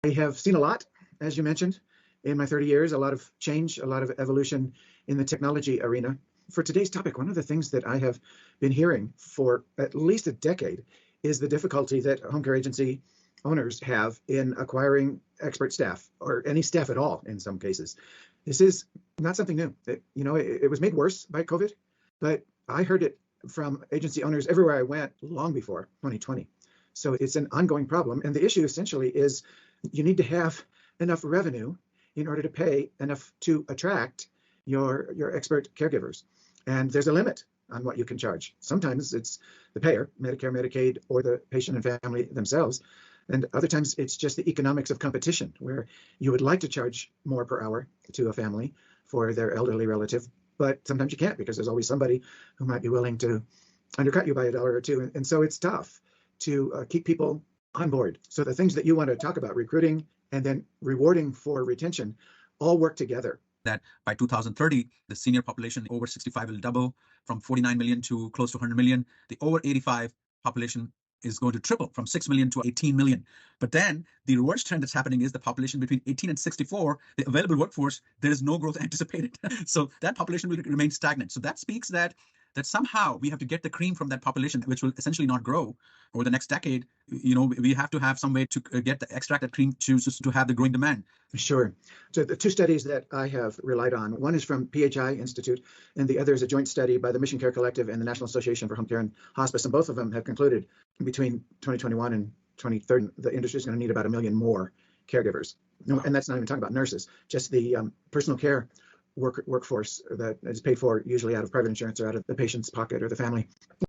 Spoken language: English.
I have seen a lot, as you mentioned, in my 30 years, a lot of change, a lot of evolution in the technology arena. For today's topic, one of the things that I have been hearing for at least a decade is the difficulty that home care agency owners have in acquiring expert staff, or any staff at all in some cases. This is not something new. It was made worse by COVID, but I heard it from agency owners everywhere I went long before 2020. So it's an ongoing problem. And the issue essentially is you need to have enough revenue in order to pay enough to attract your expert caregivers. And there's a limit on what you can charge. Sometimes it's the payer, Medicare, Medicaid, or the patient and family themselves. And other times it's just the economics of competition, where you would like to charge more per hour to a family for their elderly relative, but sometimes you can't because there's always somebody who might be willing to undercut you by $1 or $2. And so it's tough to keep people on board. So the things that you want to talk about, recruiting and then rewarding for retention, all work together. That by 2030, the senior population over 65 will double from 49 million to close to 100 million. The over 85 population is going to triple from 6 million to 18 million. But then the reverse trend that's happening is the population between 18 and 64, the available workforce, there is no growth anticipated. So that population will remain stagnant. So that speaks that somehow we have to get the cream from that population, which will essentially not grow over the next decade. We have to have some way to extract that cream juice to have the growing demand. Sure. So the two studies that I have relied on, one is from PHI Institute, and the other is a joint study by the Mission Care Collective and the National Association for Home Care and Hospice. And both of them have concluded between 2021 and 2030, the industry is going to need about 1 million more caregivers. No, and that's not even talking about nurses, just the personal care workforce that is paid for usually out of private insurance or out of the patient's pocket or the family.